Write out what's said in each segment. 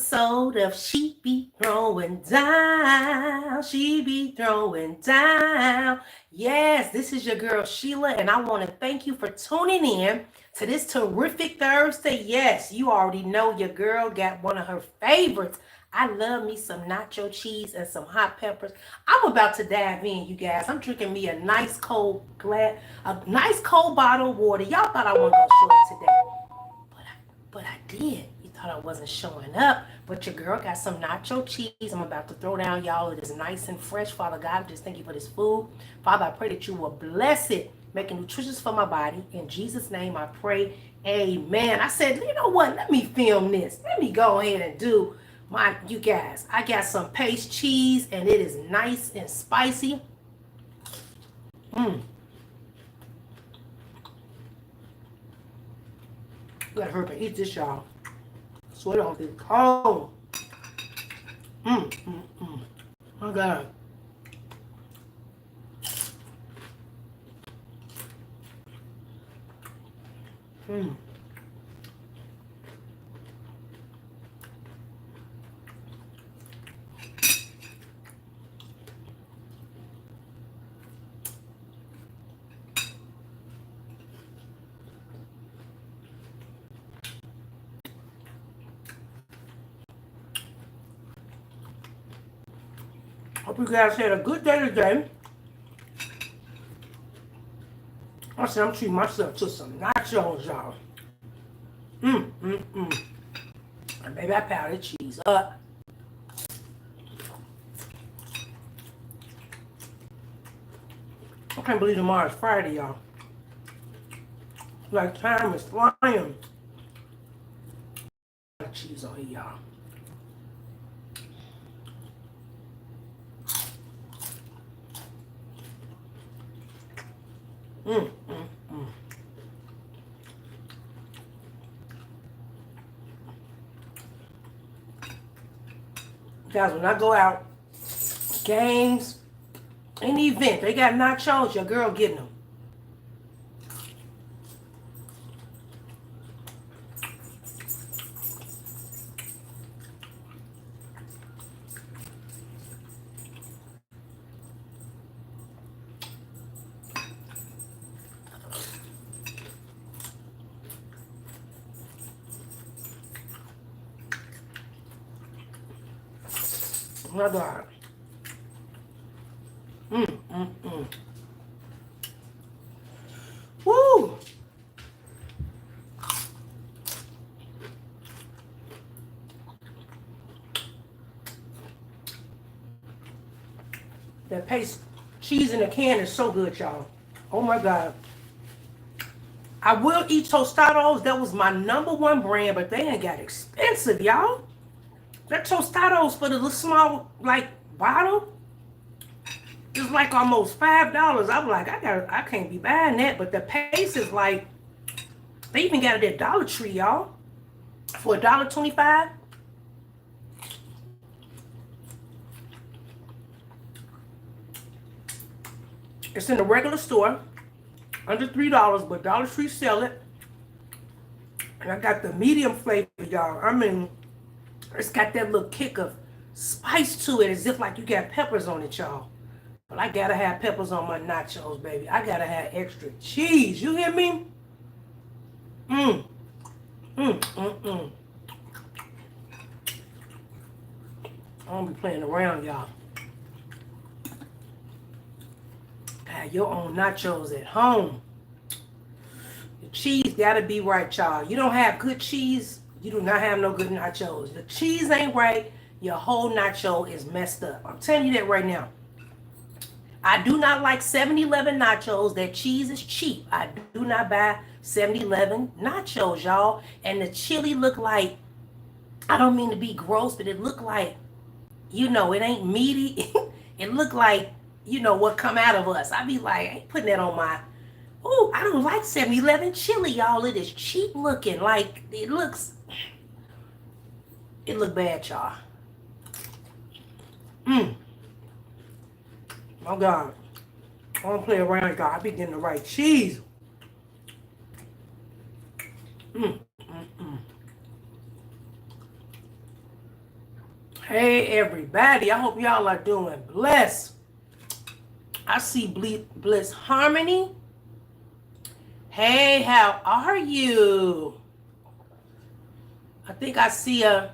episode of She Be Throwing Down. She be throwing down. Yes, this is your girl Sheila, and I want to thank you for tuning in to this terrific Thursday. Yes, you already know your girl got one of her favorites. I love me some nacho cheese and some hot peppers. I'm about to dive in, you guys. I'm drinking me a nice cold bottle of water. Y'all thought I wasn't gonna show up today, but I did. You thought I wasn't showing up, but your girl got some nacho cheese. I'm about to throw down, y'all. It is nice and fresh. Father God, I just thank you for this food. Father, I pray that you will bless it, make it nutritious for my body. In Jesus' name, I pray. Amen. I said, you know what? Let me film this. Let me go ahead and do you guys. I got some paste cheese, and it is nice and spicy. Let her eat this, y'all. So it don't get cold. My God. Hope you guys had a good day today. I said I'm treating myself to some nachos, y'all. And maybe I powdered cheese up. I can't believe tomorrow's Friday, y'all. Like time is flying. Cheese on here, y'all. Guys, when I go out, games, any event, they got nachos, your girl getting them. My God. Woo! That paste cheese in a can is so good, y'all. Oh my God. I will eat Tostados. That was my #1 brand, but they ain't got expensive, y'all. That Tostados for the little small, like, bottle is like almost $5. I'm like, I can't be buying that. But the paste is like, they even got it at Dollar Tree, y'all, for $1.25. It's in the regular store, under $3, but Dollar Tree sell it. And I got the medium flavor, y'all. I mean, it's got that little kick of spice to it, as if like you got peppers on it, y'all. But I gotta have peppers on my nachos, baby. I gotta have extra cheese. You hear me? I don't be playing around, y'all. Have your own nachos at home. The cheese gotta be right, y'all. You don't have good cheese, you do not have no good nachos. The cheese ain't right, your whole nacho is messed up. I'm telling you that right now. I do not like 7-Eleven nachos. That cheese is cheap. I do not buy 7-Eleven nachos, y'all. And the chili look like, I don't mean to be gross, but it look like, you know, it ain't meaty. It look like, you know, what come out of us. I be like, I ain't putting that on my, ooh, I don't like 7-Eleven chili, y'all. It is cheap looking. Like, it look bad, y'all. Oh God. I don't play around, y'all. I be getting the right cheese. Hey everybody, I hope y'all are doing blessed. I see Bliss Harmony. Hey, how are you? I think I see I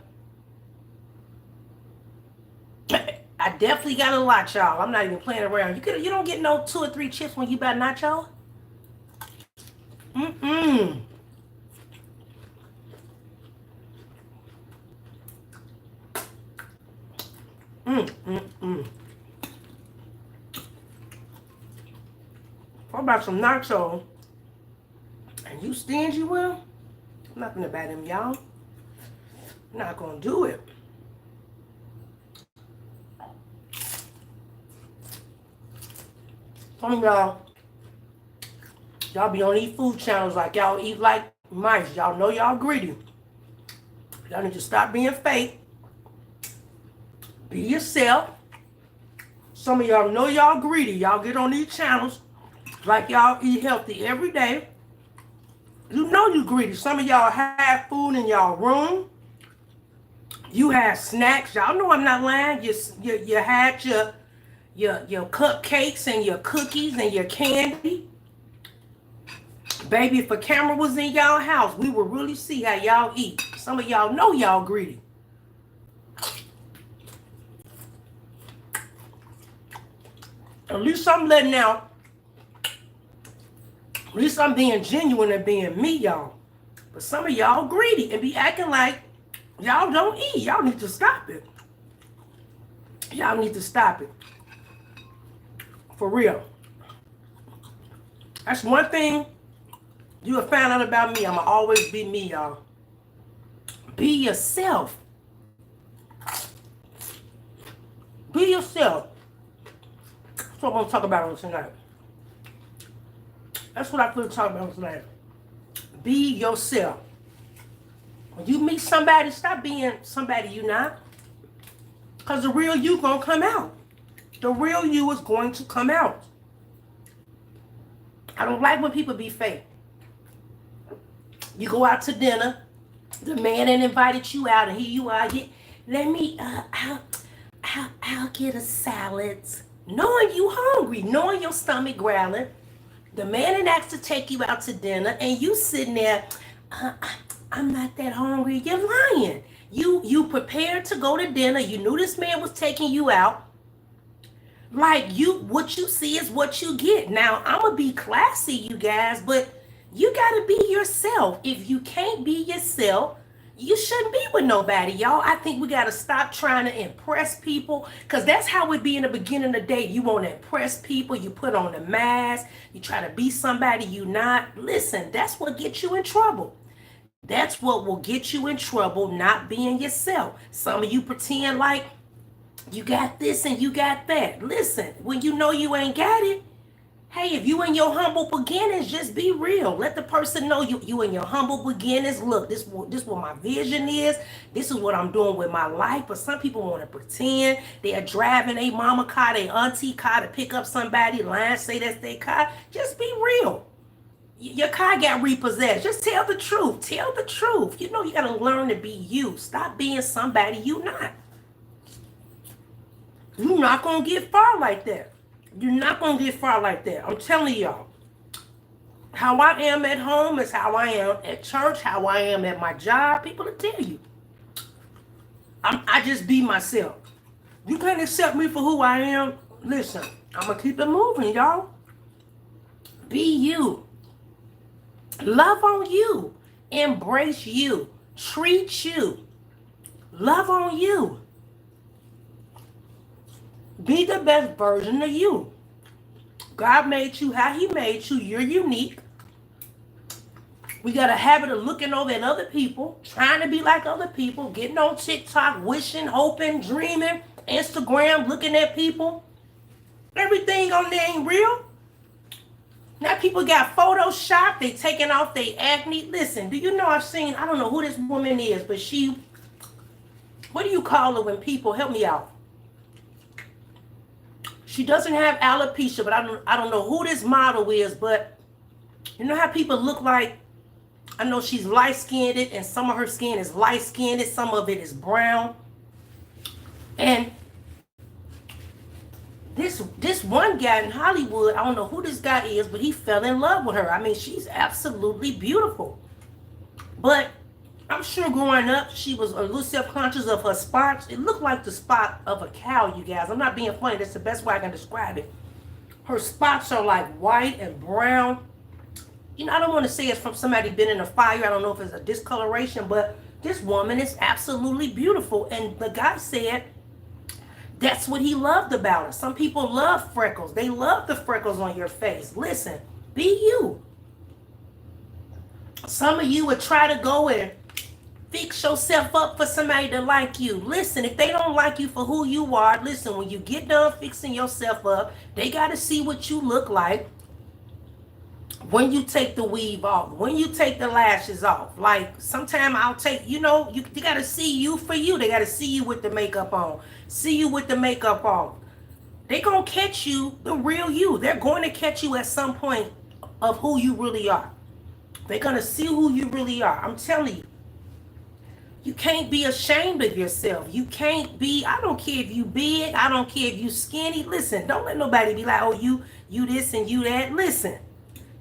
definitely got a lot, y'all. I'm not even playing around. You don't get no 2 or 3 chips when you buy Nacho. Mm-mm. Mm-mm-mm. What about some Nacho? And you stingy, Will? Nothing about him, y'all. Not gonna do it. Some of y'all be on these food channels like y'all eat like mice. Y'all know y'all greedy. Y'all need to stop being fake. Be yourself. Some of y'all know y'all greedy. Y'all get on these channels like y'all eat healthy every day. You know you greedy. Some of y'all have food in y'all room. You have snacks. Y'all know I'm not lying. You had your cupcakes and your cookies and your candy. Baby, if a camera was in y'all house, we would really see how y'all eat. Some of y'all know y'all greedy. At least I'm letting out. At least I'm being genuine and being me, y'all. But some of y'all greedy and be acting like y'all don't eat. Y'all need to stop it. Y'all need to stop it. For real. That's one thing you have found out about me. I'ma always be me, y'all. Be yourself. Be yourself. That's what I'm gonna talk about on tonight. That's what I feel to talk about tonight. Be yourself. When you meet somebody, stop being somebody you're not. Because the real you gonna come out. The real you is going to come out. I don't like when people be fake. You go out to dinner, the man that invited you out, and here you are. Let me, I'll get a salad. Knowing you hungry, knowing your stomach growling. The man that asked to take you out to dinner, and you sitting there, I'm not that hungry. You're lying. You prepared to go to dinner. You knew this man was taking you out. Like what you see is what you get. Now, I'm going to be classy, you guys, but you got to be yourself. If you can't be yourself, you shouldn't be with nobody, y'all. I think we got to stop trying to impress people, because that's how it be in the beginning of the day. You want to impress people. You put on a mask. You try to be somebody you not. Listen, that's what gets you in trouble. That's what will get you in trouble, not being yourself. Some of you pretend like you got this and you got that. Listen, when you know you ain't got it, hey, if you in your humble beginnings, just be real. Let the person know you in your humble beginnings. Look, this what my vision is. This is what I'm doing with my life. But some people want to pretend they're driving a mama car, their auntie car to pick up somebody, lying, say that's their car. Just be real. Your car got repossessed. Just tell the truth. Tell the truth. You know you got to learn to be you. Stop being somebody you not. You're not going to get far like that. You're not going to get far like that. I'm telling y'all. How I am at home is how I am at church, how I am at my job. People will tell you. I just be myself. You can't accept me for who I am. Listen, I'm going to keep it moving, y'all. Be you. Love on you. Embrace you. Treat you. Love on you. Be the best version of you. God made you how he made you. You're unique. We got a habit of looking over at other people, trying to be like other people, getting on TikTok, wishing, hoping, dreaming, Instagram, looking at people. Everything on there ain't real. Now people got Photoshop. They taking off their acne. Listen, do you know I don't know who this woman is, but what do you call her when people, help me out. She doesn't have alopecia, but I don't know who this model is, but you know how people look like, I know she's light-skinned and some of her skin is light-skinned, some of it is brown. And this one guy in Hollywood, I don't know who this guy is, but he fell in love with her. I mean, she's absolutely beautiful. But I'm sure growing up, she was a little self-conscious of her spots. It looked like the spot of a cow, you guys. I'm not being funny. That's the best way I can describe it. Her spots are like white and brown. You know, I don't want to say it's from somebody been in a fire. I don't know if it's a discoloration, but this woman is absolutely beautiful. And the guy said that's what he loved about her. Some people love freckles. They love the freckles on your face. Listen, be you. Some of you would try to go and fix yourself up for somebody to like you. Listen, if they don't like you for who you are, listen, when you get done fixing yourself up, they got to see what you look like when you take the weave off, when you take the lashes off. Like, sometimes I'll take, you got to see you for you. They got to see you with the makeup on, see you with the makeup off. They going to catch you, the real you. They're going to catch you at some point of who you really are. They're going to see who you really are. I'm telling you. You can't be ashamed of yourself. You can't be, I don't care if you big, I don't care if you skinny. Listen, don't let nobody be like, oh, you this and you that. Listen,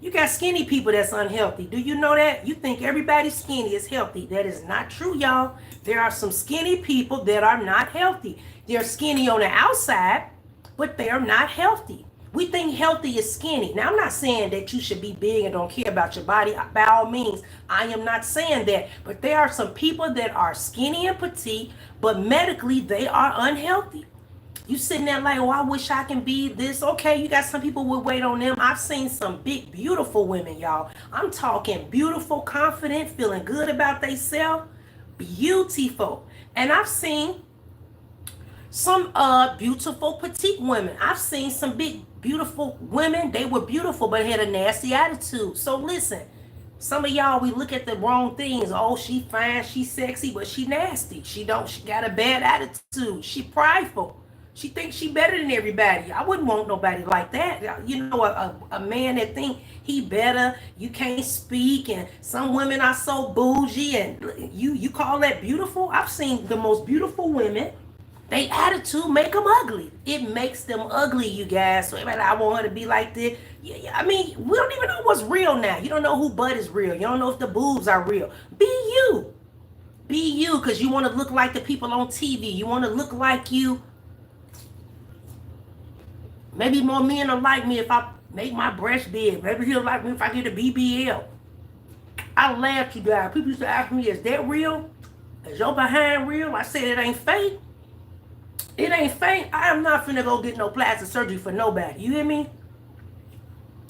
you got skinny people that's unhealthy. Do you know that? You think everybody skinny is healthy. That is not true, y'all. There are some skinny people that are not healthy. They're skinny on the outside, but they are not healthy. We think healthy is skinny. Now, I'm not saying that you should be big and don't care about your body. By all means, I am not saying that. But there are some people that are skinny and petite, but medically they are unhealthy. You sitting there like, oh, I wish I can be this. Okay, you got some people with weight on them. I've seen some big, beautiful women, y'all. I'm talking beautiful, confident, feeling good about themselves. Beautiful. And I've seen some beautiful petite women. I've seen some big beautiful women. They were beautiful but had a nasty attitude. So listen, some of y'all, we look at the wrong things. Oh, she fine, she sexy, but she nasty. She got a bad attitude. She prideful. She thinks she better than everybody. I wouldn't want nobody like that. You know, a man that think he better, you can't speak, and some women are so bougie, and you call that beautiful? I've seen the most beautiful women. They attitude make them ugly. It makes them ugly, you guys. So everybody, I want her to be like this. Yeah, I mean, we don't even know what's real now. You don't know who butt is real. You don't know if the boobs are real. Be you. Be you, because you want to look like the people on TV. You want to look like you. Maybe more men will like me if I make my breast big. Maybe he'll like me if I get a BBL. I laugh, you guys. People used to ask me, is that real? Is your behind real? I said it ain't fake. It ain't fake. I am not finna go get no plastic surgery for nobody. You hear me?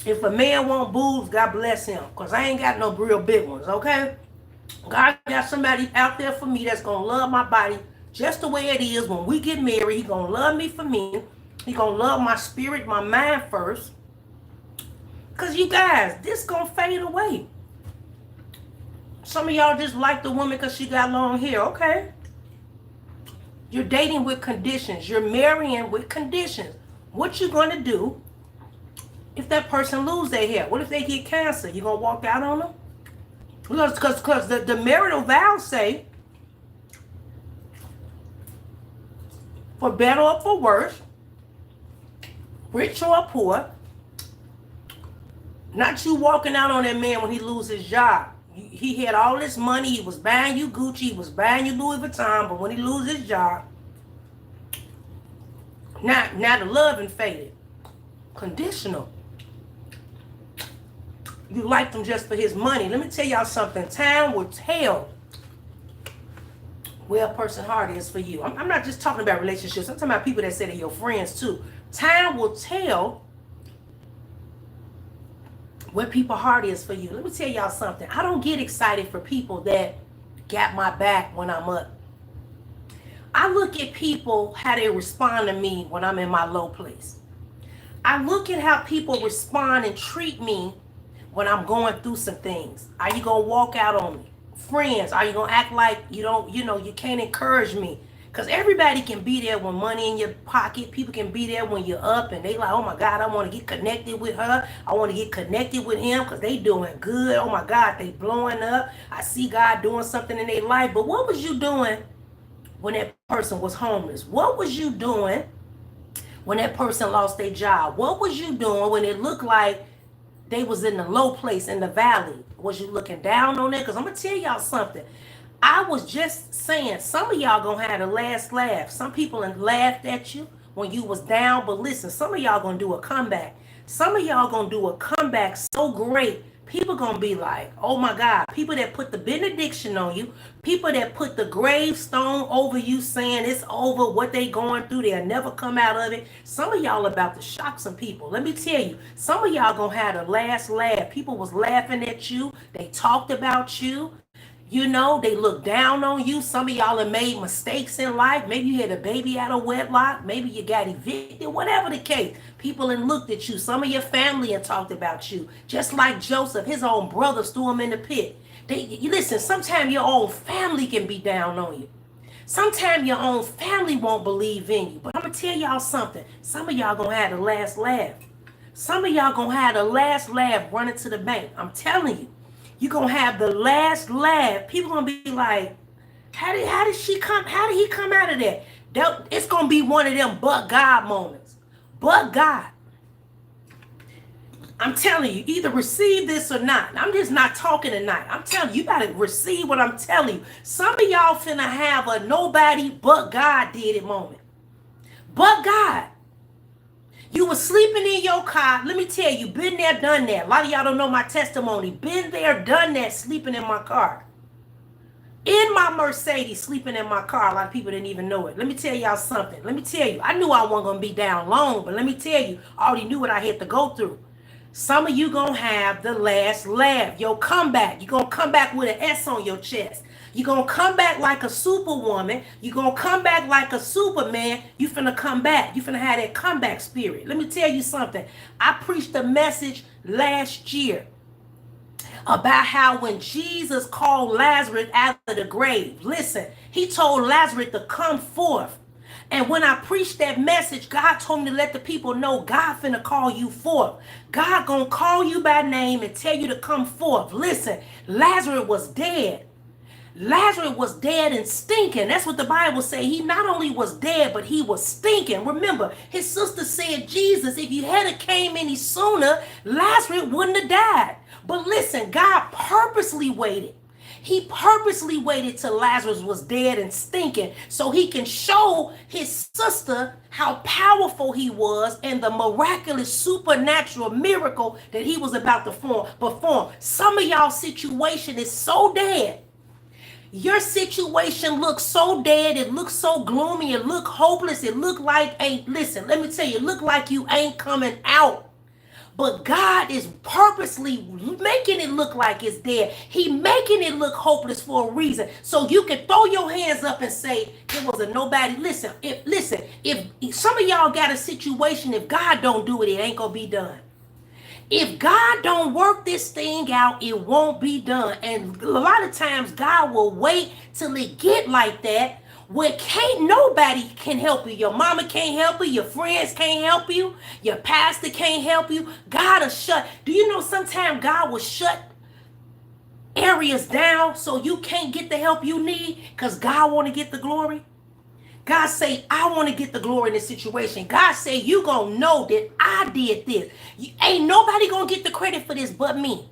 If a man want boobs, God bless him. Because I ain't got no real big ones, okay? God got somebody out there for me that's going to love my body just the way it is. When we get married, he going to love me for me. He going to love my spirit, my mind first. Because you guys, this going to fade away. Some of y'all just like the woman because she got long hair. Okay. You're dating with conditions. You're marrying with conditions. What you going to do if that person lose their hair? What if they get cancer? You going to walk out on them? Because the marital vows say, for better or for worse, rich or poor, not you walking out on that man when he loses his job. He had all this money. He was buying you Gucci. He was buying you Louis Vuitton. But when he loses his job, now the loving faded. Conditional. You liked him just for his money. Let me tell y'all something. Time will tell where a person's heart is for you. I'm not just talking about relationships. I'm talking about people that say they're your friends too. Time will tell where people's heart is for you. Let me tell y'all something. I don't get excited for people that got my back when I'm up. I look at people, how they respond to me when I'm in my low place. I look at how people respond and treat me when I'm going through some things. Are you going to walk out on me? Friends, are you going to act like you can't encourage me? Because everybody can be there when money in your pocket. People can be there when you're up and they like, oh my God, I want to get connected with her. I want to get connected with him because they doing good. Oh my God, they blowing up. I see God doing something in their life. But what was you doing when that person was homeless? What was you doing when that person lost their job? What was you doing when it looked like they was in the low place in the valley? Was you looking down on it? Because I'm going to tell y'all something. I was just saying, some of y'all going to have the last laugh. Some people laughed at you when you was down. But listen, some of y'all going to do a comeback. Some of y'all going to do a comeback so great. People going to be like, oh my God. People that put the benediction on you. People that put the gravestone over you saying it's over, what they going through. They'll never come out of it. Some of y'all about to shock some people. Let me tell you, some of y'all going to have the last laugh. People was laughing at you. They talked about you. You know, they look down on you. Some of y'all have made mistakes in life. Maybe you had a baby out of wedlock. Maybe you got evicted. Whatever the case, people have looked at you. Some of your family have talked about you. Just like Joseph, his own brothers threw him in the pit. You listen, sometimes your own family can be down on you. Sometimes your own family won't believe in you. But I'm going to tell y'all something. Some of y'all going to have the last laugh. Some of y'all going to have the last laugh running to the bank. I'm telling you. You're going to have the last laugh. People going to be like, how did he come out of that? It's going to be one of them but God moments. But God. I'm telling you, either receive this or not. I'm just not talking tonight. I'm telling you, you got to receive what I'm telling you. Some of y'all finna have a nobody but God did it moment. But God. You were sleeping in your car. Let me tell you, been there, done that. A lot of y'all don't know my testimony. Been there, done that, sleeping in my car. In my Mercedes, sleeping in my car. A lot of people didn't even know it. Let me tell y'all something. Let me tell you, I knew I wasn't going to be down long, but let me tell you, I already knew what I had to go through. Some of you going to have the last laugh. Your comeback. You're going to come back with an S on your chest. You're going to come back like a superwoman. You're going to come back like a superman. You finna come back. You finna have that comeback spirit. Let me tell you something. I preached a message last year about how when Jesus called Lazarus out of the grave, listen, he told Lazarus to come forth. And when I preached that message, God told me to let the people know God finna call you forth. God gonna call you by name and tell you to come forth. Listen, Lazarus was dead. Lazarus was dead and stinking. That's what the Bible says. He not only was dead, but he was stinking. Remember, his sister said, Jesus, if you had came any sooner, Lazarus wouldn't have died. But listen, God purposely waited. He purposely waited till Lazarus was dead and stinking so he can show his sister how powerful he was and the miraculous supernatural miracle that he was about to perform. Some of y'all situation is so dead. Your situation looks so dead. It looks so gloomy. It look hopeless. It look like listen, let me tell you, it look like you ain't coming out. But God is purposely making it look like it's dead. He making it look hopeless for a reason. So you can throw your hands up and say, it was a nobody. Listen, if some of y'all got a situation, if God don't do it, it ain't gonna be done. If God don't work this thing out, it won't be done. And a lot of times God will wait till it get like that where can't nobody can help you. Your mama can't help you. Your friends can't help you. Your pastor can't help you. God will shut. Do you know sometimes God will shut areas down so you can't get the help you need because God want to get the glory? God say, I want to get the glory in this situation. God say, you going to know that I did this. Ain't nobody going to get the credit for this but me.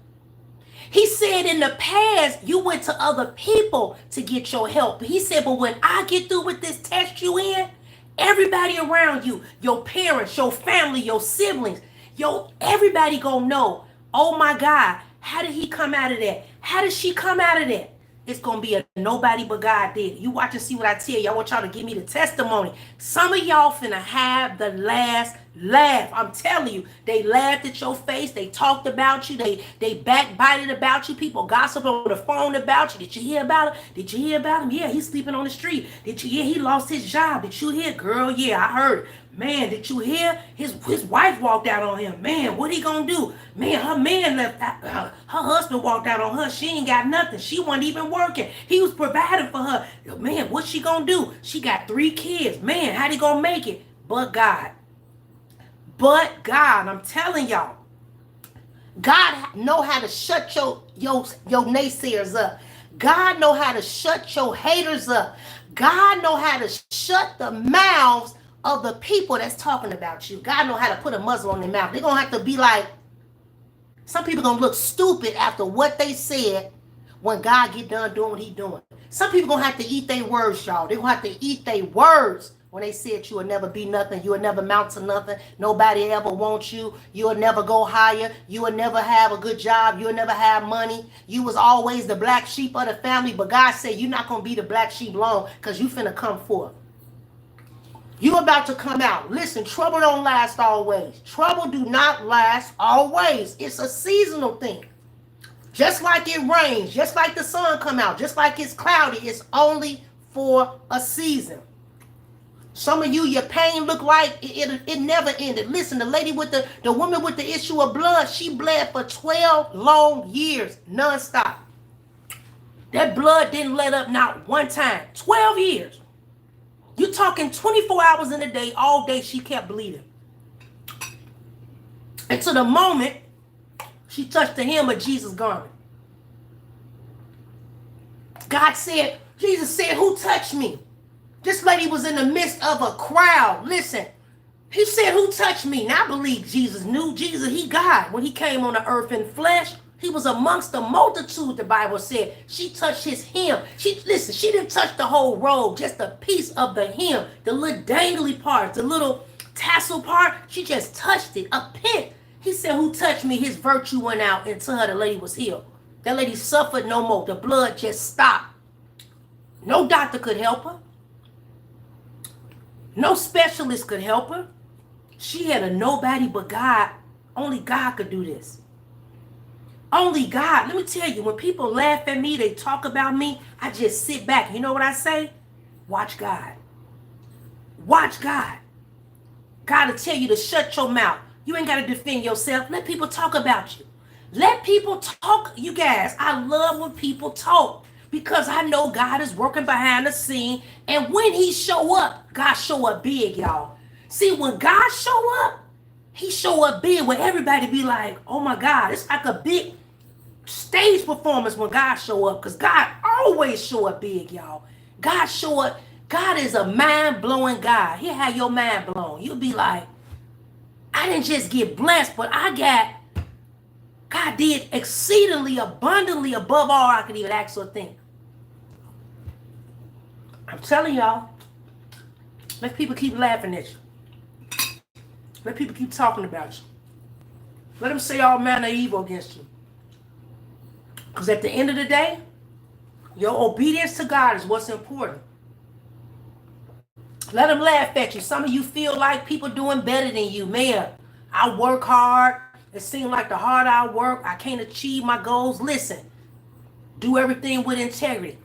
He said in the past, you went to other people to get your help. He said, but when I get through with this test you in, everybody around you, your parents, your family, your siblings, everybody going to know, oh my God, how did he come out of that? How did she come out of that? It's going to be a nobody but God did. You watch and see what I tell you. I want y'all to give me the testimony. Some of y'all finna have the last laugh. I'm telling you, they laughed at your face. They talked about you. They backbited about you. People gossip on the phone about you. Did you hear about him? Did you hear about him? Yeah, he's sleeping on the street. Did you hear he lost his job? Did you hear? Girl, yeah, I heard. Man, did you hear? His wife walked out on him. Man, what he gonna do? Man, her man left. Her husband walked out on her. She ain't got nothing. She wasn't even working. He was providing for her. Man, what she gonna do? She got 3 kids. Man, how they gonna make it? But God. But God, I'm telling y'all. God know how to shut your naysayers up. God know how to shut your haters up. God know how to shut the mouths of the people that's talking about you. God know how to put a muzzle on their mouth. They're going to have to be like, some people going to look stupid after what they said when God get done doing what he doing. Some people going to have to eat their words, y'all. They're going to have to eat their words when they said you will never be nothing. You will never amount to nothing. Nobody ever wants you. You will never go higher. You will never have a good job. You will never have money. You was always the black sheep of the family. But God said you're not going to be the black sheep long because you finna come forth. You about to come out. Listen, trouble don't last always. Trouble do not last always. It's a seasonal thing. Just like it rains, just like the sun come out, just like it's cloudy, it's only for a season. Some of you, your pain look like it never ended. Listen, the lady with the woman with the issue of blood, she bled for 12 long years, nonstop. That blood didn't let up not one time. 12 years. You're talking 24 hours in a day, all day she kept bleeding. And to the moment she touched the hem of Jesus' garment, God said, Jesus said, who touched me? This lady was in the midst of a crowd. Listen, he said, who touched me? Now I believe Jesus knew. Jesus, he God. When he came on the earth in flesh, he was amongst the multitude, the Bible said. She touched his hem. She didn't touch the whole robe, just a piece of the hem, the little dangly part, the little tassel part. She just touched it, a pin. He said, who touched me? His virtue went out and to her, the lady was healed. That lady suffered no more. The blood just stopped. No doctor could help her. No specialist could help her. She had a nobody but God. Only God could do this. Only God. Let me tell you, when people laugh at me, they talk about me, I just sit back. You know what I say? Watch God. Watch God. God will tell you to shut your mouth. You ain't got to defend yourself. Let people talk about you. Let people talk. You guys, I love when people talk because I know God is working behind the scene. And when he show up, God show up big, y'all. See, when God show up, he show up big where everybody be like, oh my God, it's like a big stage performance when God show up, because God always show up big, y'all. God show up. God is a mind-blowing God. He'll have your mind blown. You'll be like, I didn't just get blessed, but God did exceedingly abundantly above all I could even ask or think. I'm telling y'all, let people keep laughing at you. Let people keep talking about you. Let them say all manner of evil against you. Because at the end of the day, your obedience to God is what's important. Let them laugh at you. Some of you feel like people doing better than you. Man, I work hard. It seems like the harder I work, I can't achieve my goals. Listen, do everything with integrity.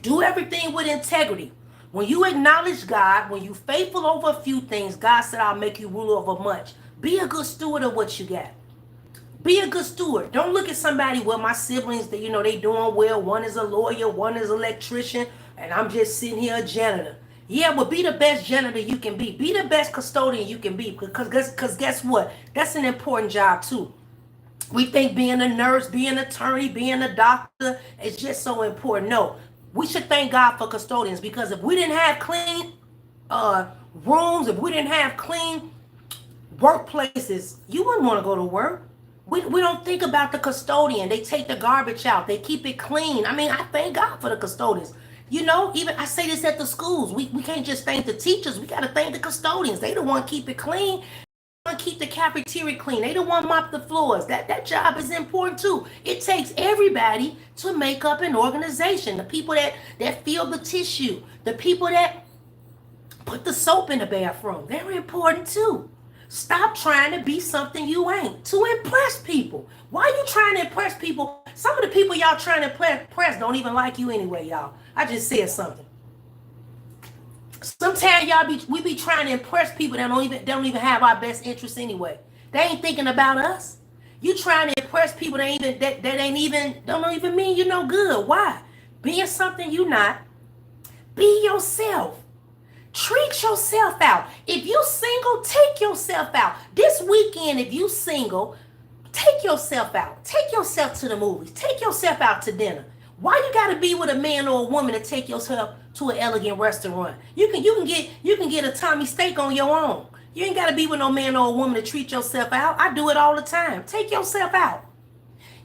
Do everything with integrity. When you acknowledge God, when you faithful over a few things, God said, I'll make you ruler over much. Be a good steward of what you got. Be a good steward. Don't look at somebody, well, my siblings, they doing well. One is a lawyer, one is an electrician, and I'm just sitting here a janitor. Yeah, well, be the best janitor you can be. Be the best custodian you can be. Because guess what? That's an important job too. We think being a nurse, being an attorney, being a doctor is just so important. No, we should thank God for custodians, because if we didn't have clean rooms, if we didn't have clean workplaces, you wouldn't want to go to work. We don't think about the custodian. They take the garbage out. They keep it clean. I mean, I thank God for the custodians. You know, even I say this at the schools. We can't just thank the teachers. We got to thank the custodians. They the one keep it clean. They want to keep the cafeteria clean. They the one mop the floors. That job is important too. It takes everybody to make up an organization. The people that fill the tissue. The people that put the soap in the bathroom. They're important too. Stop trying to be something you ain't to impress people. Why are you trying to impress people? Some of the people y'all trying to impress don't even like you anyway, y'all. I just said something. Sometimes we be trying to impress people that don't even have our best interests anyway. They ain't thinking about us. You trying to impress people that don't even mean you no good. Why? Being something you not. Be yourself. Treat yourself out. If you single, take yourself out. This weekend, if you single, take yourself out. Take yourself to the movies. Take yourself out to dinner. Why you gotta be with a man or a woman to take yourself to an elegant restaurant? You can get a Tommy steak on your own. You ain't gotta be with no man or a woman to treat yourself out. I do it all the time. Take yourself out.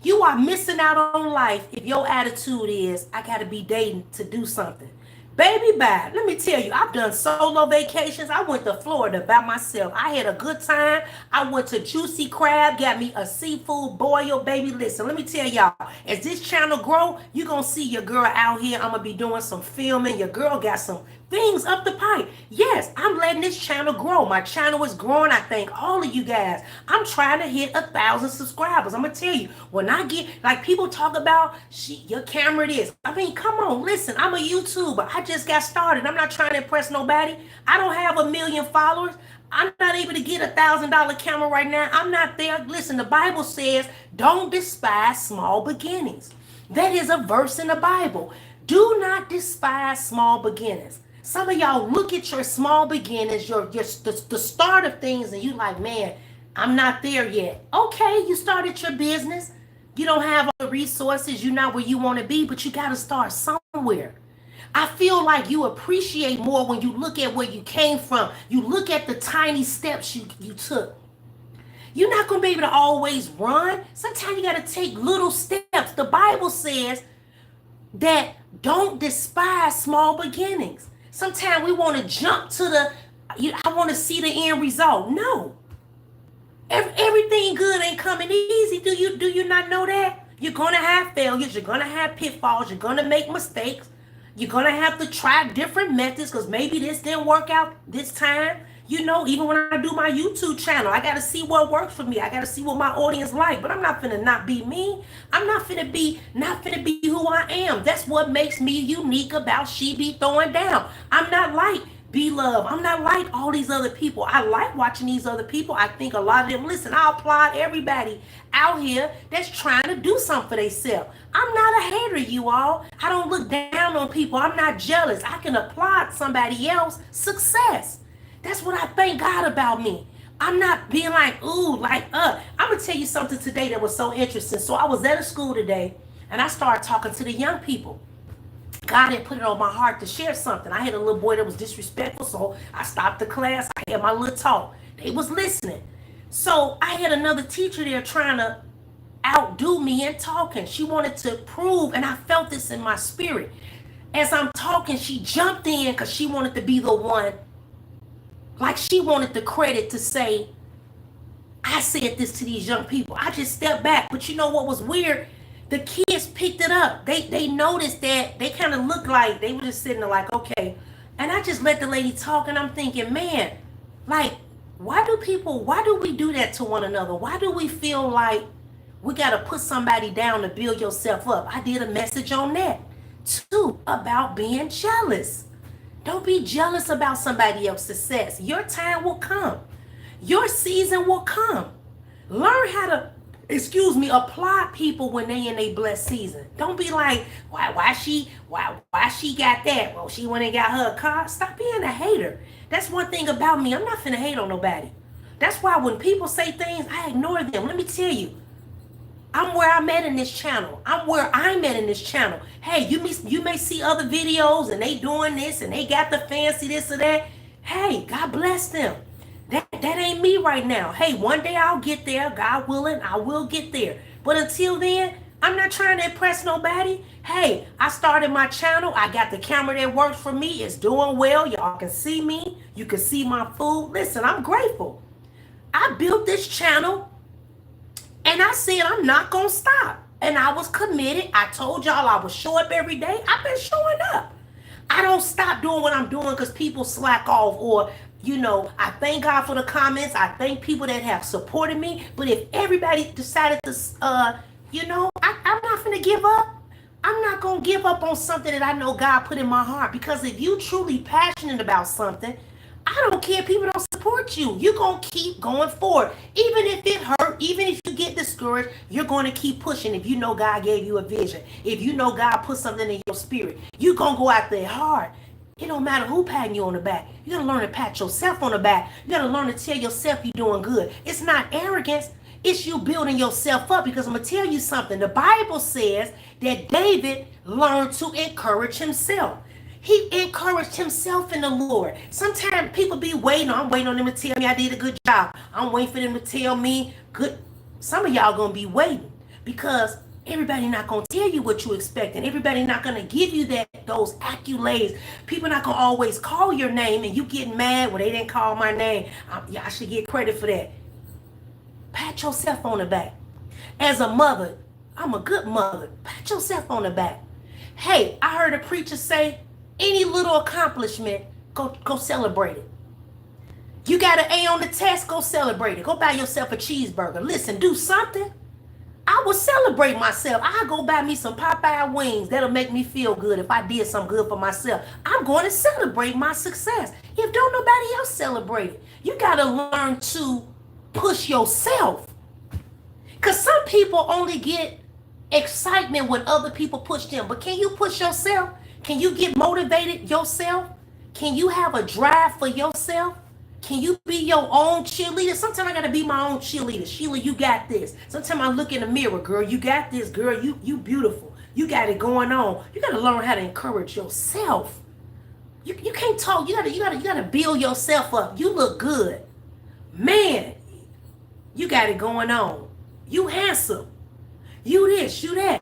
You are missing out on life if your attitude is, I got to be dating to do something. Baby, bye. Let me tell you, I've done solo vacations. I went to Florida by myself. I had a good time. I went to Juicy Crab, got me a seafood boil. Baby, listen, let me tell y'all, as this channel grow, you're going to see your girl out here. I'm going to be doing some filming. Your girl got some things up the pipe. Yes, I'm letting this channel grow. My channel is growing. I thank all of you guys. I'm trying to hit 1,000 subscribers. I'm going to tell you, when I get, like people talk about, your camera this. I mean, come on, listen, I'm a YouTuber. I just got started. I'm not trying to impress nobody. I don't have 1 million followers. I'm not able to get $1,000 camera right now. I'm not there. Listen, the Bible says, don't despise small beginnings. That is a verse in the Bible. Do not despise small beginnings. Some of y'all look at your small beginnings, the start of things, and you like, man, I'm not there yet. Okay, you started your business. You don't have all the resources. You're not where you want to be, but you got to start somewhere. I feel like you appreciate more when you look at where you came from. You look at the tiny steps you took. You're not going to be able to always run. Sometimes you got to take little steps. The Bible says that don't despise small beginnings. Sometimes we want to jump to I want to see the end result. No. Everything good ain't coming easy. Do you not know that? You're going to have failures. You're going to have pitfalls. You're going to make mistakes. You're going to have to try different methods because maybe this didn't work out this time. You know, even when I do my YouTube channel, I got to see what works for me. I got to see what my audience like. But I'm not finna not be me. I'm not finna be who I am. That's what makes me unique about She Be Throwing Down. I'm not like B-Love. I'm not like all these other people. I like watching these other people. I think a lot of them, listen, I applaud everybody out here that's trying to do something for themselves. I'm not a hater, you all. I don't look down on people. I'm not jealous. I can applaud somebody else's success. That's what I thank God about me. I'm not being like, ooh, like, I'm going to tell you something today that was so interesting. So I was at a school today, and I started talking to the young people. God had put it on my heart to share something. I had a little boy that was disrespectful, so I stopped the class. I had my little talk. They was listening. So I had another teacher there trying to outdo me in talking. She wanted to prove, and I felt this in my spirit. As I'm talking, she jumped in because she wanted to be the one. Like she wanted the credit to say, I said this to these young people. I just stepped back. But you know what was weird? The kids picked it up. They noticed that they kind of looked like they were just sitting there like, okay. And I just let the lady talk and I'm thinking, man, like, why do we do that to one another? Why do we feel like we got to put somebody down to build yourself up? I did a message on that too about being jealous. Don't be jealous about somebody else's success. Your time will come. Your season will come. Learn how to, applaud people when they in a blessed season. Don't be like, why she got that? Well, she went and got her a car. Stop being a hater. That's one thing about me. I'm not finna hate on nobody. That's why when people say things, I ignore them. Let me tell you, I'm where I'm at in this channel. Hey, you may see other videos and they doing this and they got the fancy this or that. Hey, God bless them. That ain't me right now. Hey, one day I'll get there. God willing, I will get there. But until then, I'm not trying to impress nobody. Hey, I started my channel. I got the camera that works for me. It's doing well. Y'all can see me. You can see my food. Listen, I'm grateful. I built this channel. And I said, I'm not going to stop. And I was committed. I told y'all I would show up every day. I've been showing up. I don't stop doing what I'm doing because people slack off or, I thank God for the comments. I thank people that have supported me. But if everybody decided to, I'm not going to give up. I'm not going to give up on something that I know God put in my heart. Because if you truly passionate about something, I don't care if people don't support you. You're going to keep going forward. Even if it hurt, even if you get discouraged, you're going to keep pushing if you know God gave you a vision. If you know God put something in your spirit, you're going to go out there hard. It don't matter who patting you on the back. You got to learn to pat yourself on the back. You got to learn to tell yourself you're doing good. It's not arrogance. It's you building yourself up, because I'm going to tell you something. The Bible says that David learned to encourage himself. He encouraged himself in the Lord. Sometimes people be waiting. I'm waiting on them to tell me I did a good job. I'm waiting for them to tell me good. Some of y'all going to be waiting, because everybody not going to tell you what you expect, and everybody not going to give you those accolades. People not going to always call your name, and you get mad when they didn't call my name. I should get credit for that. Pat yourself on the back. As a mother, I'm a good mother. Pat yourself on the back. Hey, I heard a preacher say, any little accomplishment, go celebrate it. You got an A on the test, go celebrate it. Go buy yourself a cheeseburger. Listen, do something. I will celebrate myself. I'll go buy me some Popeye wings. That'll make me feel good if I did something good for myself. I'm going to celebrate my success. If don't nobody else celebrate it, you got to learn to push yourself. Because some people only get excitement when other people push them. But can you push yourself? Can you get motivated yourself? Can you have a drive for yourself? Can you be your own cheerleader? Sometimes I got to be my own cheerleader. Sheila, you got this. Sometimes I look in the mirror, girl, you got this, girl, you beautiful. You got it going on. You got to learn how to encourage yourself. You can't talk. You gotta build yourself up. You look good. Man, you got it going on. You handsome. You this, you that.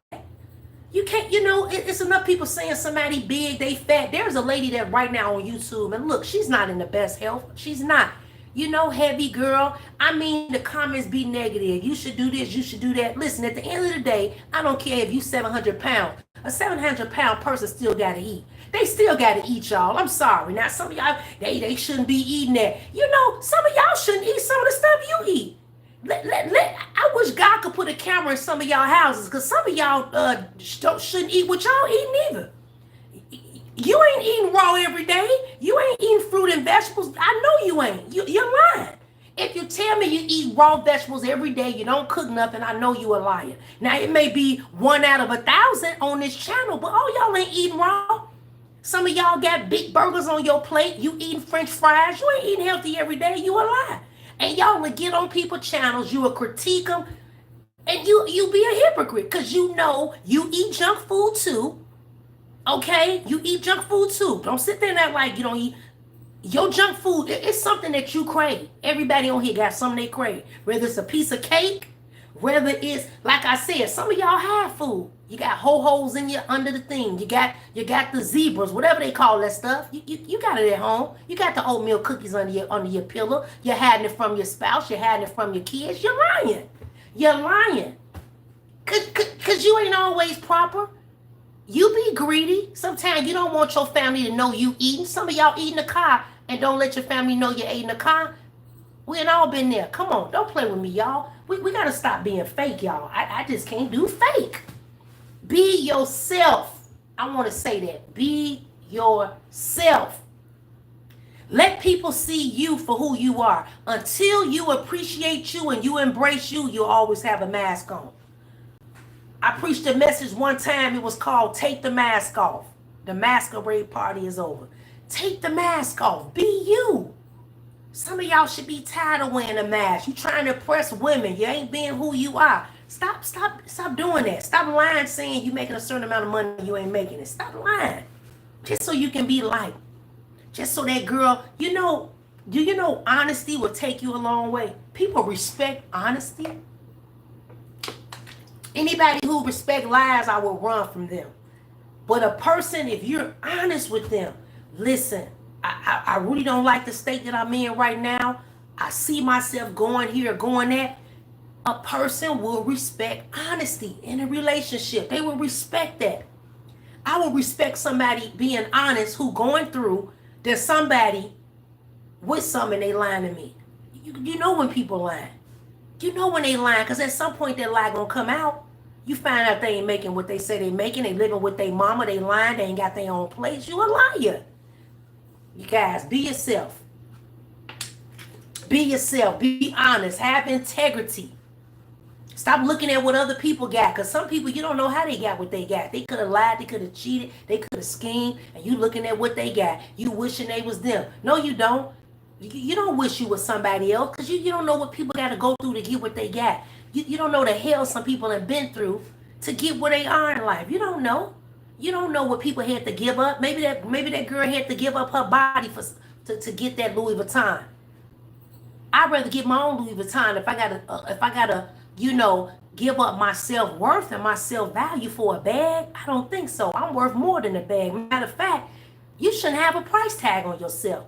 You can't, it's enough people saying somebody big, they fat. There's a lady that right now on YouTube, and look, she's not in the best health. She's not. Heavy girl. I mean, the comments be negative. You should do this, you should do that. Listen, at the end of the day, I don't care if you 700 pounds. A 700-pound person still got to eat. They still got to eat, y'all. I'm sorry. Now, some of y'all, they shouldn't be eating that. Some of y'all shouldn't eat some of the stuff you eat. I wish God could put a camera in some of y'all houses, because some of y'all shouldn't eat what y'all eating either. You ain't eating raw every day. You ain't eating fruit and vegetables. I know you ain't. You're lying. If you tell me you eat raw vegetables every day, you don't cook nothing, I know you a liar. Now, it may be 1 out of 1,000 on this channel, but all y'all ain't eating raw. Some of y'all got big burgers on your plate. You eating French fries. You ain't eating healthy every day. You a lie. And y'all will get on people's channels, you will critique them, and you be a hypocrite, because you eat junk food too. Okay? You eat junk food too. Don't sit there and act like you don't eat. Your junk food, it's something that you crave. Everybody on here got something they crave. Whether it's a piece of cake, whether it's, like I said, some of y'all have food. You got ho-hos in your under the thing. You got the zebras, whatever they call that stuff. You got it at home. You got the oatmeal cookies under your pillow. You're hiding it from your spouse. You're hiding it from your kids. You're lying. You're lying. Cause you ain't always proper. You be greedy. Sometimes you don't want your family to know you eating. Some of y'all eat in the car and don't let your family know you ate in the car. We ain't all been there. Come on, don't play with me, y'all. We gotta stop being fake, y'all. I just can't do fake. Be yourself. I want to say that. Be yourself. Let people see you for who you are. Until you appreciate you and you embrace you, you'll always have a mask on. I preached a message one time. It was called Take the Mask Off. The masquerade party is over. Take the mask off. Be you. Some of y'all should be tired of wearing a mask. You trying to impress women. You ain't being who you are. Stop doing that. Stop lying, saying you making a certain amount of money, you ain't making it. Stop lying. Just so you can be liked. Just so that girl, do you know honesty will take you a long way? People respect honesty. Anybody who respect lies, I will run from them. But a person, if you're honest with them, listen, I really don't like the state that I'm in right now. I see myself going here, going there. A person will respect honesty in a relationship. They will respect that. I will respect somebody being honest who going through than somebody with something they lying to me. You know when people lying. You know when they lying, because at some point that lie gonna come out. You find out they ain't making what they say they making. They living with their mama. They lying. They ain't got their own place. You a liar. You guys, be yourself. Be yourself. Be honest. Have integrity. Stop looking at what other people got, because some people, you don't know how they got what they got. They could have lied, they could have cheated, they could have schemed, and you looking at what they got. You wishing they was them. No, you don't. You don't wish you was somebody else because you don't know what people got to go through to get what they got. You don't know the hell some people have been through to get where they are in life. You don't know. You don't know what people had to give up. Maybe that girl had to give up her body to get that Louis Vuitton. I'd rather get my own Louis Vuitton if I gotta give up my self worth and my self value for a bag. I don't think so. I'm worth more than a bag. Matter of fact, you shouldn't have a price tag on yourself.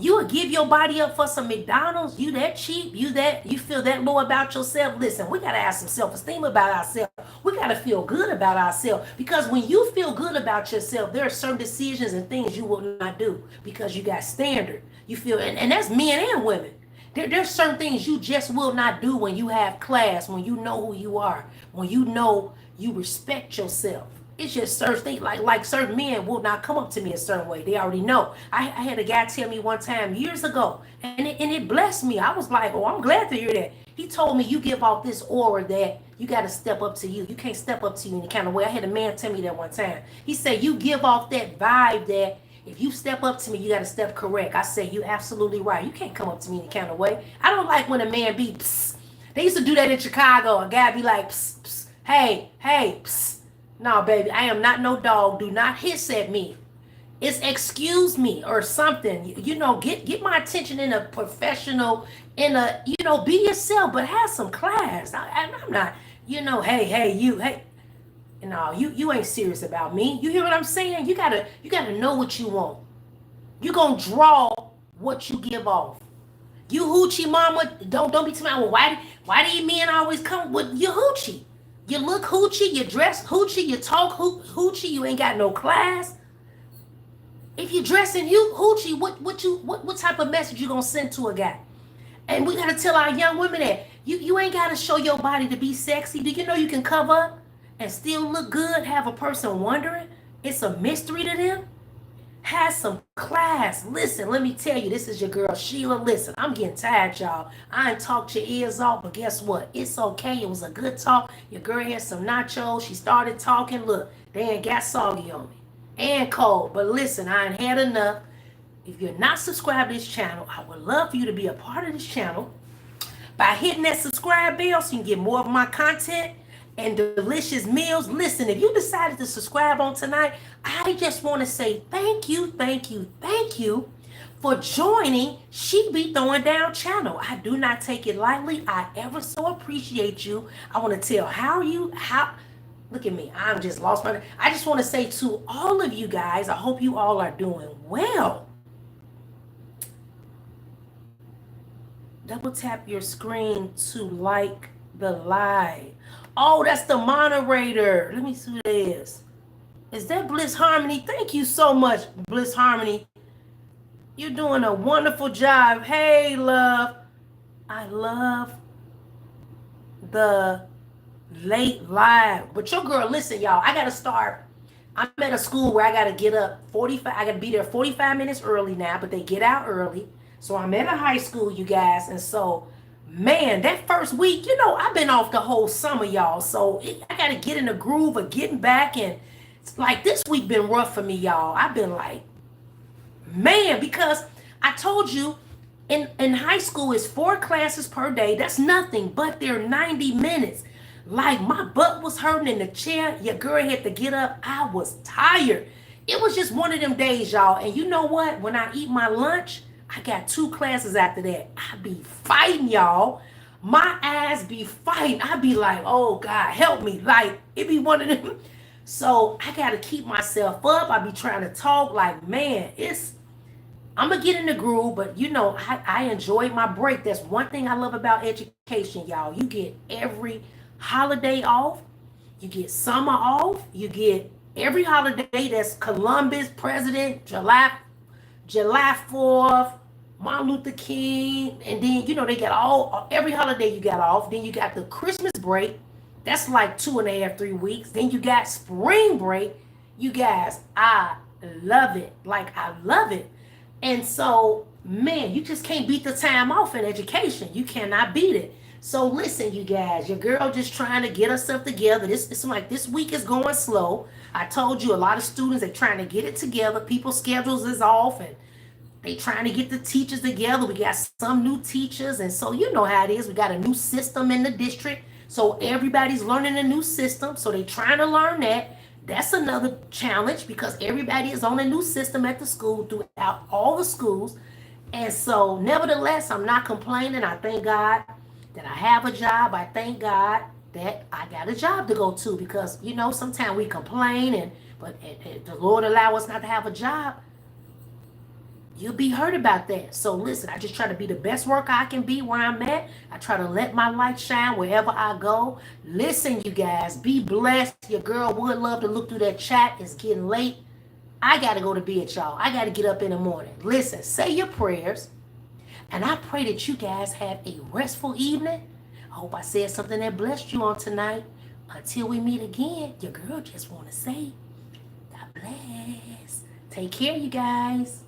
You would give your body up for some McDonald's? You that cheap? You feel that low about yourself? Listen, we gotta have some self-esteem about ourselves. We gotta feel good about ourselves. Because when you feel good about yourself, there are certain decisions and things you will not do because you got standard. You feel and that's men and women. There's certain things you just will not do when you have class, when you know who you are, when you know you respect yourself. It's just certain things, like certain men will not come up to me a certain way. They already know. I had a guy tell me one time years ago, and it blessed me. I was like, oh, I'm glad to hear that. He told me you give off this aura that you got to step up to you. You can't step up to you any kind of way. I had a man tell me that one time. He said you give off that vibe that if you step up to me, you got to step correct. I said you absolutely right. You can't come up to me any kind of way. I don't like when a man be psst. They used to do that in Chicago. A guy be like psst, psst, hey, psst. No, baby, I am not no dog. Do not hiss at me. It's excuse me or something. Get my attention in a professional, be yourself, but have some class. I'm not, hey. No, you ain't serious about me. You hear what I'm saying? You gotta know what you want. You gonna draw what you give off. You hoochie mama, don't be telling me, well, why do you men always come with your hoochie? You look hoochie, you dress hoochie, you talk hoochie, you ain't got no class. If you dressing hoochie, what type of message you gonna send to a guy? And we gotta tell our young women that you ain't gotta show your body to be sexy. Do you know you can cover up and still look good? Have a person wondering? It's a mystery to them. Have some class. Listen, let me tell you, this is your girl Sheila. Listen, I'm getting tired, y'all. I ain't talked your ears off, but guess what? It's okay. It was a good talk. Your girl had some nachos. She started talking. Look, they ain't got soggy on me and cold. But listen, I ain't had enough. If you're not subscribed to this channel, I would love for you to be a part of this channel by hitting that subscribe bell so you can get more of my content and delicious meals. Listen, if you decided to subscribe on tonight, I just want to say thank you for joining She Be Throwing Down channel. I do not take it lightly. I ever so appreciate you. I want to tell how look at me. I'm just lost my. I just want to say to all of you guys, I hope you all are doing well. Double tap your screen to like the live. Oh, that's the moderator. Let me see who that is. Is that Bliss Harmony? Thank you so much, Bliss Harmony. You're doing a wonderful job. Hey, love. I love the late live. But your girl, listen, y'all, I got to start. I'm at a school where I got to get up 45. I got to be there 45 minutes early now, but they get out early. So I'm at a high school, you guys. And so, man, that first week, I've been off the whole summer, y'all. So I got to get in the groove of getting back. And it's like this week been rough for me, y'all. I've been like, man, because I told you in high school it's 4 classes per day. That's nothing, but they're 90 minutes. Like my butt was hurting in the chair. Your girl had to get up. I was tired. It was just one of them days, y'all. And you know what? When I eat my lunch, I got 2 classes after that. I be fighting, y'all. My ass be fighting. I be like, oh, God, help me. Like, it be one of them. So I got to keep myself up. I be trying to talk like, man, I'm going to get in the groove. But, I enjoyed my break. That's one thing I love about education, y'all. You get every holiday off. You get summer off. You get every holiday that's Columbus, President, July 4th, Martin Luther King, and then, they got every holiday you got off. Then you got the Christmas break. That's like 2.5, 3 weeks. Then you got spring break. You guys, I love it. Like, I love it. And so, man, you just can't beat the time off in education. You cannot beat it. So listen, you guys, your girl just trying to get herself together. It's like this week is going slow. I told you a lot of students are trying to get it together. People's schedules is off and They trying to get the teachers together. We got some new teachers, and so you know how it is. We got a new system in the district, so everybody's learning a new system. So they trying to learn that. That's another challenge because everybody is on a new system at the school throughout all the schools. And so, nevertheless, I'm not complaining. I thank God that I have a job. I thank God that I got a job to go to because sometimes we complain but if the Lord allow us not to have a job, you'll be hurt about that. So listen, I just try to be the best worker I can be where I'm at. I try to let my light shine wherever I go. Listen, you guys, be blessed. Your girl would love to look through that chat. It's getting late. I got to go to bed, y'all. I got to get up in the morning. Listen, say your prayers. And I pray that you guys have a restful evening. I hope I said something that blessed you on tonight. Until we meet again, your girl just want to say, God bless. Take care, you guys.